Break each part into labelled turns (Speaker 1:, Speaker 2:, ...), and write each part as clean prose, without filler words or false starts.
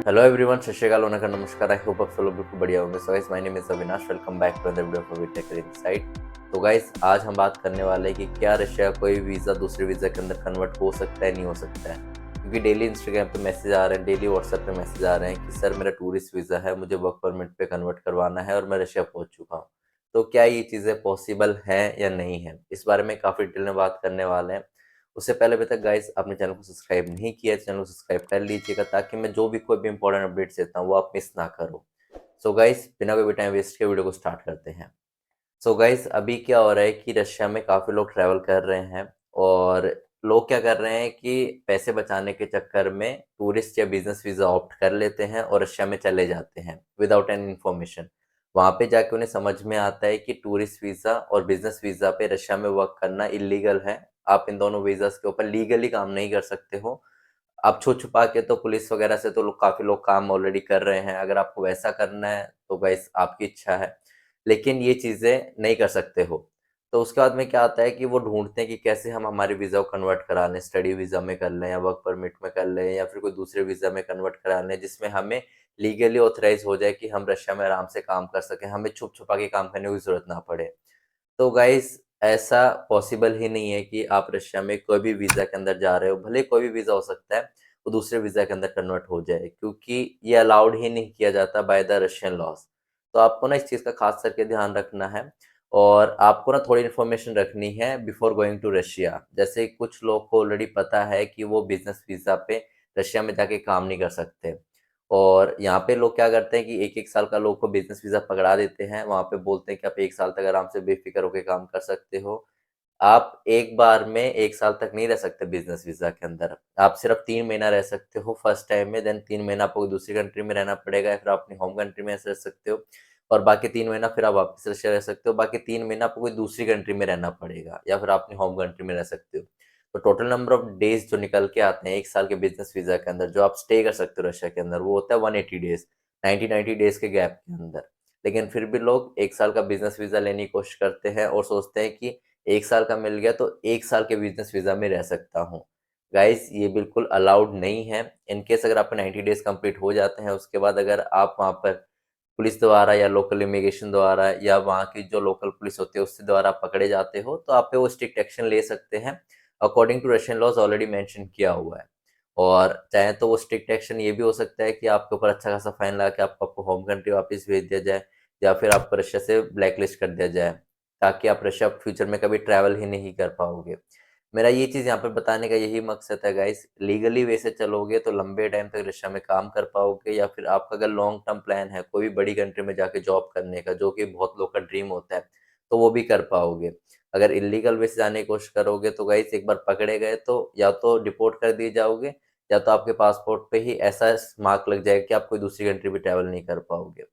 Speaker 1: Hello everyone, सत श्री अकाल, वनकम, नमस्कार। आई होप आप सब लोग बिल्कुल बढ़िया होंगे। So guys, my name is Avinash. Welcome back to another video for tech insight. तो गाइस, आज हम बात करने वाले हैं कि क्या रशिया कोई वीज़ा दूसरे वीज़ा के अंदर कन्वर्ट हो सकता है, नहीं हो सकता है। क्योंकि डेली इंस्टाग्राम पे मैसेज आ रहे हैं, डेली व्हाट्सएप पे मैसेज आ रहे हैं कि सर मेरा टूरिस्ट वीज़ा है, मुझे वर्क परमिट पे कन्वर्ट करवाना है और मैं रशिया पहुंच चुका हूँ। तो क्या ये चीज़ें पॉसिबल हैं या नहीं है, इस बारे में काफ़ी डिटेल में बात करने वाले हैं। उससे पहले अभी तक गाइस आपने चैनल को सब्सक्राइब नहीं किया है, चैनल को सब्सक्राइब कर लीजिएगा ताकि मैं जो भी कोई भी इंपॉर्टेंट अपडेट्स देता हूँ वो आप मिस ना करो। सो गाइस, बिना कोई भी टाइम वेस्ट के वीडियो को स्टार्ट करते हैं। सो गाइस, अभी क्या हो रहा है कि रशिया में काफ़ी लोग ट्रैवल कर रहे हैं और लोग क्या कर रहे हैं कि पैसे बचाने के चक्कर में टूरिस्ट या बिजनेस वीज़ा ऑप्ट कर लेते हैं और रशिया में चले जाते हैं विदाउट एनी इन्फॉर्मेशन। वहाँ पे जाके उन्हें समझ में आता है कि टूरिस्ट वीज़ा और बिजनेस वीज़ा पे रशिया में वर्क करना इलीगल है। आप इन दोनों वीज़ास के ऊपर लीगली काम नहीं कर सकते हो। आप छुप-छुपा के तो पुलिस वगैरह से तो लोग काफ़ी लोग काम ऑलरेडी कर रहे हैं। अगर आपको वैसा करना है तो गाइस आपकी इच्छा है, लेकिन ये चीज़ें नहीं कर सकते हो। तो उसके बाद में क्या आता है कि वो ढूँढते हैं कि कैसे हम हमारे वीज़ा को कन्वर्ट करा लें, स्टडी वीज़ा में कर लें या वर्क परमिट में कर लें या फिर कोई दूसरे वीज़ा में कन्वर्ट करा लें, जिसमें हमें लीगली ऑथराइज़ हो जाए कि हम रशिया में आराम से काम कर सकें, हमें छुप-छुपा के काम करने की ज़रूरत ना पड़े। तो गाइस, ऐसा पॉसिबल ही नहीं है कि आप रशिया में कोई भी वीज़ा के अंदर जा रहे हो, भले कोई भी वीज़ा हो सकता है, वो दूसरे वीज़ा के अंदर कन्वर्ट हो जाए, क्योंकि ये अलाउड ही नहीं किया जाता बाय द रशियन लॉज़। तो आपको ना इस चीज़ का ख़ास करके ध्यान रखना है और आपको ना थोड़ी इन्फॉर्मेशन रखनी है बिफोर गोइंग टू रशिया। जैसे कुछ लोग को ऑलरेडी पता है कि वो बिज़नेस वीज़ा पे रशिया में जाके काम नहीं कर सकते। और यहाँ पे लोग क्या करते हैं कि 1-1 साल का लोग को बिज़नेस वीज़ा पकड़ा देते हैं, वहाँ पे बोलते हैं कि आप 1 साल तक आराम से बेफ़िक्र होके काम कर सकते हो। आप एक बार में 1 साल तक नहीं रह सकते बिज़नेस वीज़ा के अंदर, आप सिर्फ़ 3 महीना रह सकते हो फर्स्ट टाइम में, देन 3 महीना आपको दूसरी कंट्री में रहना पड़ेगा या फिर आप अपनी होम कंट्री में रह सकते हो और बाकी 3 महीना फिर आप वापस रशिया रह सकते हो, बाकी 3 महीना आपको कोई दूसरी कंट्री में रहना पड़ेगा या फिर आप अपनी होम कंट्री में रह सकते हो। तो टोटल नंबर ऑफ डेज़ जो निकल के आते हैं 1 साल के बिज़नेस वीज़ा के अंदर, जो आप स्टे कर सकते हो रशिया के अंदर, वो होता है 180 डेज़, 90-90 डेज़ के गैप के अंदर। लेकिन फिर भी लोग 1 साल का बिज़नेस वीज़ा लेने की कोशिश करते हैं और सोचते हैं कि 1 साल का मिल गया तो 1 साल के बिज़नेस वीज़ा में रह सकता हूँ। गाइज़, ये बिल्कुल अलाउड नहीं है। इन केस अगर आपके 90 डेज़ कंप्लीट हो जाते हैं, उसके बाद अगर आप वहाँ पर पुलिस द्वारा या लोकल इमिग्रेशन द्वारा या वहाँ की जो लोकल पुलिस होती है उसके द्वारा पकड़े जाते हो, तो आप पे वो स्ट्रिक्ट एक्शन ले सकते हैं। According to Russian laws already mention किया हुआ है। और चाहे तो वो स्ट्रिक्ट एक्शन ये भी हो सकता है कि आपके ऊपर अच्छा खासा फाइन लगा के आपको आपको होम कंट्री वापस भेज दिया जाए या फिर आपको रशिया से ब्लैकलिस्ट कर दिया जाए, ताकि आप रशिया फ्यूचर में कभी ट्रैवल ही नहीं कर पाओगे। मेरा ये चीज़ यहाँ पे बताने का यही मकसद है गाइस, लीगली वे से चलोगे तो लंबे टाइम तक रशिया में काम कर पाओगे या फिर आपका अगर लॉन्ग टर्म प्लान है कोई भी बड़ी कंट्री में जाके जॉब करने का, जो कि बहुत लोग का ड्रीम होता है, तो वो भी कर पाओगे। अगर इल्लीगल वे से जाने की कोशिश करोगे तो गाइस, एक बार पकड़े गए तो या तो डिपोर्ट कर दिए जाओगे या तो आपके पासपोर्ट पे ही ऐसा मार्क लग जाएगा कि आप कोई दूसरी कंट्री भी ट्रैवल नहीं कर पाओगे।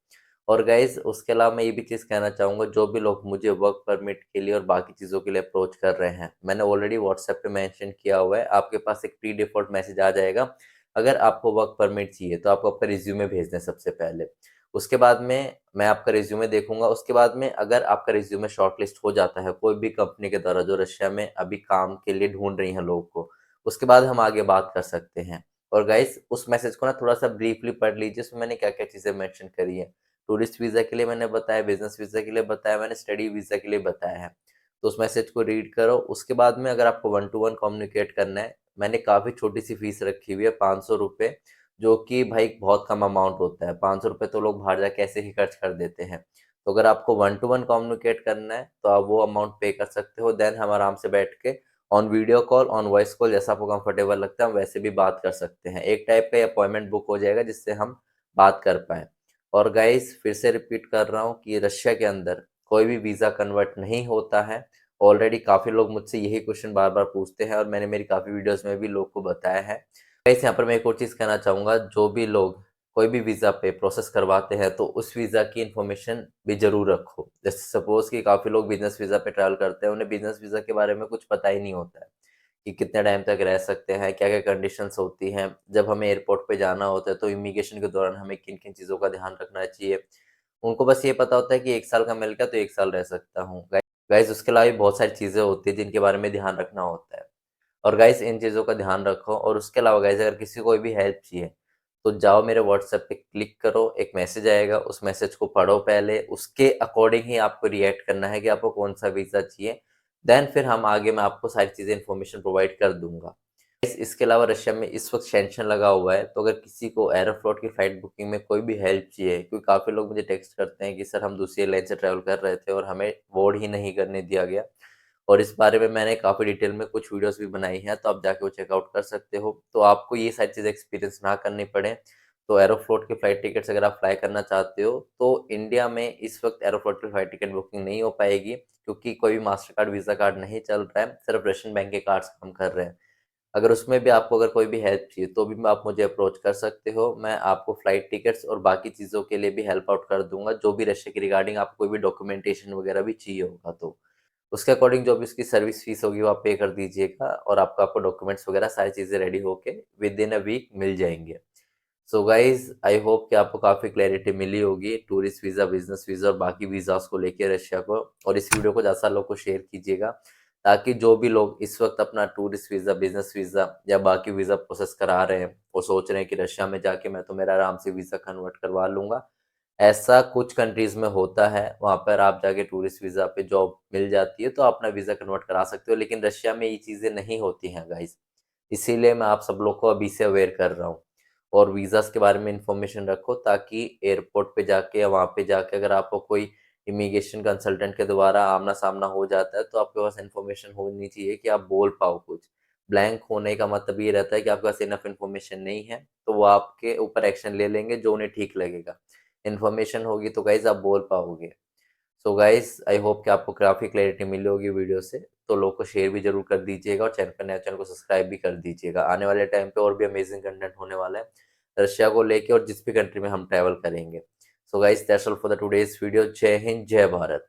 Speaker 1: और गाइज़, उसके अलावा मैं ये भी चीज़ कहना चाहूँगा, जो भी लोग मुझे वर्क परमिट के लिए और बाकी चीज़ों के लिए अप्रोच कर रहे हैं, मैंने ऑलरेडी व्हाट्सएप पे मेंशन किया हुआ है, आपके पास एक प्री डिफ़ॉल्ट मैसेज आ जाएगा। अगर आपको वर्क परमिट चाहिए तो आपको आपका रिज़्यूमे भेजना है सबसे पहले। उसके बाद में मैं आपका रिज़्यूमे देखूँगा, उसके बाद में अगर आपका रिज़्यूमे शॉर्टलिस्ट हो जाता है कोई भी कंपनी के द्वारा जो रशिया में अभी काम के लिए ढूँढ रही हैं लोगों को, उसके बाद हम आगे बात कर सकते हैं। और गाइज़, उस मैसेज को ना थोड़ा-सा ब्रीफली पढ़ लीजिए, उसमें मैंने क्या-क्या चीज़ें मेंशन करी हैं। टूरिस्ट वीज़ा के लिए मैंने बताया, बिज़नेस वीज़ा के लिए बताया, मैंने स्टडी वीज़ा के लिए बताया है। तो उस मैसेज को रीड करो, उसके बाद में अगर आपको वन टू वन कम्युनिकेट करना है, मैंने काफ़ी छोटी-सी फ़ीस रखी हुई है, ₹500, जो कि भाई बहुत कम अमाउंट होता है। ₹500 तो लोग बाहर जाके ऐसे ही खर्च कर देते हैं। तो अगर आपको वन टू वन कम्युनिकेट करना है, तो आप वो अमाउंट पे कर सकते हो, देन हम आराम से बैठ के on video call, on voice call, जैसा आपको कंफर्टेबल लगता है, हम वैसे भी बात कर सकते हैं। एक टाइप का अपॉइंटमेंट बुक हो जाएगा जिससे हम बात कर पाएँ। और गाइस, फिर से रिपीट कर रहा हूँ कि रशिया के अंदर कोई भी वीज़ा कन्वर्ट नहीं होता है। ऑलरेडी काफ़ी लोग मुझसे यही क्वेश्चन बार-बार पूछते हैं और मैंने मेरी काफ़ी वीडियोज़ में भी लोग को बताया है। गाइस, यहाँ पर मैं एक और चीज़ कहना चाहूँगा, जो भी लोग कोई भी वीज़ा पे प्रोसेस करवाते हैं तो उस वीज़ा की इन्फॉर्मेशन भी ज़रूर रखो। जैसे सपोज़ कि काफ़ी लोग बिज़नेस वीज़ा पे ट्रैवल करते हैं, उन्हें बिज़नेस वीज़ा के बारे में कुछ पता ही नहीं होता है कि कितने टाइम तक रह सकते हैं, क्या-क्या कंडीशंस होती हैं। जब हमें एयरपोर्ट पे जाना होता है तो इमिग्रेशन के दौरान हमें किन-किन चीज़ों का ध्यान रखना चाहिए। उनको बस ये पता होता है कि 1 साल का मिल गया तो 1 साल रह सकता हूँ। गाइस, उसके अलावा भी बहुत सारी चीज़ें होती हैं जिनके बारे में ध्यान रखना होता है। और गाइस, इन चीज़ों का ध्यान रखो और उसके अलावा गाइस, अगर किसी को कोई भी हेल्प चाहिए तो जाओ मेरे व्हाट्सएप पे क्लिक करो, एक मैसेज आएगा, उस मैसेज को पढ़ो पहले, उसके अकॉर्डिंग ही आपको रिएक्ट करना है कि आपको कौन-सा वीज़ा चाहिए। देन फिर हम आगे मैं आपको सारी चीज़ें इन्फॉर्मेशन प्रोवाइड कर दूँगा। इसके अलावा रशिया में इस वक़्त सैंक्शन लगा हुआ है, तो अगर किसी को एयरोफ्लॉट की फ्लाइट बुकिंग में कोई भी हेल्प चाहिए, क्योंकि काफ़ी लोग मुझे टेक्स्ट करते हैं कि सर हम दूसरी एयरलाइन से ट्रैवल कर रहे थे और हमें बोर्ड ही नहीं करने दिया गया। और इस बारे में मैंने काफ़ी डिटेल में कुछ वीडियोज़ भी बनाई हैं, तो आप जाके वो चेकआउट कर सकते हो। तो आपको ये सारी चीज़ें एक्सपीरियंस ना करनी पड़े, तो एयरोफ्लोट की फ़्लाइट टिकट्स अगर आप फ्लाई करना चाहते हो, तो इंडिया में इस वक़्त एयरोफ्लोट की फ़्लाइट टिकट बुकिंग नहीं हो पाएगी, क्योंकि कोई भी मास्टर कार्ड, वीज़ा कार्ड नहीं चल रहा है, सिर्फ़ रशियन बैंक के कार्ड्स काम कर रहे हैं। अगर उसमें भी आपको अगर कोई भी हेल्प चाहिए, तो भी आप मुझे अप्रोच कर सकते हो। मैं आपको फ़्लाइट टिकट्स और बाकी चीज़ों के लिए भी हेल्प आउट कर दूँगा, जो भी रशिया के रिगार्डिंग आपको कोई भी डॉक्यूमेंटेशन वगैरह भी चाहिए होगा तो। उसके अकॉर्डिंग जो भी उसकी सर्विस फीस होगी वो आप पे कर दीजिएगा और आपको डॉक्यूमेंट्स वगैरह सारी चीज़ें रेडी होके विद इन अ वीक मिल जाएँगे। सो गाइज़ आई होप कि आपको काफ़ी क्लैरिटी मिली होगी टूरिस्ट वीज़ा, बिज़नेस वीज़ा और बाकी वीज़ाज़ को लेके रशिया को, और इस वीडियो को ज़्यादा से लोग को शेयर कीजिएगा, ताकि जो भी लोग इस वक़्त अपना टूरिस्ट वीज़ा, बिज़नेस वीज़ा या बाकी वीज़ा प्रोसेस करा रहे हैं और सोच रहे हैं कि रशिया में जाके मैं तो मेरा आराम से वीज़ा कन्वर्ट करवा लूँगा। ऐसा कुछ कंट्रीज़ में होता है, वहाँ पर आप जाके टूरिस्ट वीज़ा पे जॉब मिल जाती है, तो आप अपना वीज़ा कन्वर्ट करा सकते हो, लेकिन रशिया में ये चीज़ें नहीं होती हैं गाइज़। इसीलिए मैं आप सब लोग को अभी से अवेयर कर रहा हूँ, और वीज़ाज़ के बारे में इन्फॉर्मेशन रखो, ताकि एयरपोर्ट पे जाके या वहाँ पे जाके अगर आपको कोई इमिग्रेशन कंसल्टेंट के द्वारा आमना-सामना हो जाता है, तो आपके पास इन्फॉर्मेशन होनी चाहिए कि आप बोल पाओ कुछ। ब्लैंक होने का मतलब ये रहता है कि आपके पास इनफ इन्फॉर्मेशन नहीं है, तो वो आपके ऊपर एक्शन ले लेंगे जो उन्हें ठीक लगेगा। इन्फॉर्मेशन होगी तो गाइज़ आप बोल पाओगे। सो गाइज़ आई होप कि आपको काफ़ी क्लैरिटी मिली होगी वीडियो से, तो लोग को शेयर भी ज़रूर कर दीजिएगा और चैनल पे नए चैनल को सब्सक्राइब भी कर दीजिएगा। आने वाले टाइम पे और भी अमेज़िंग कंटेंट होने वाला है, रशिया को लेके और जिस भी कंट्री में हम ट्रैवल करेंगे। So guys that's all for the today's video. जय हिंद, जय भारत।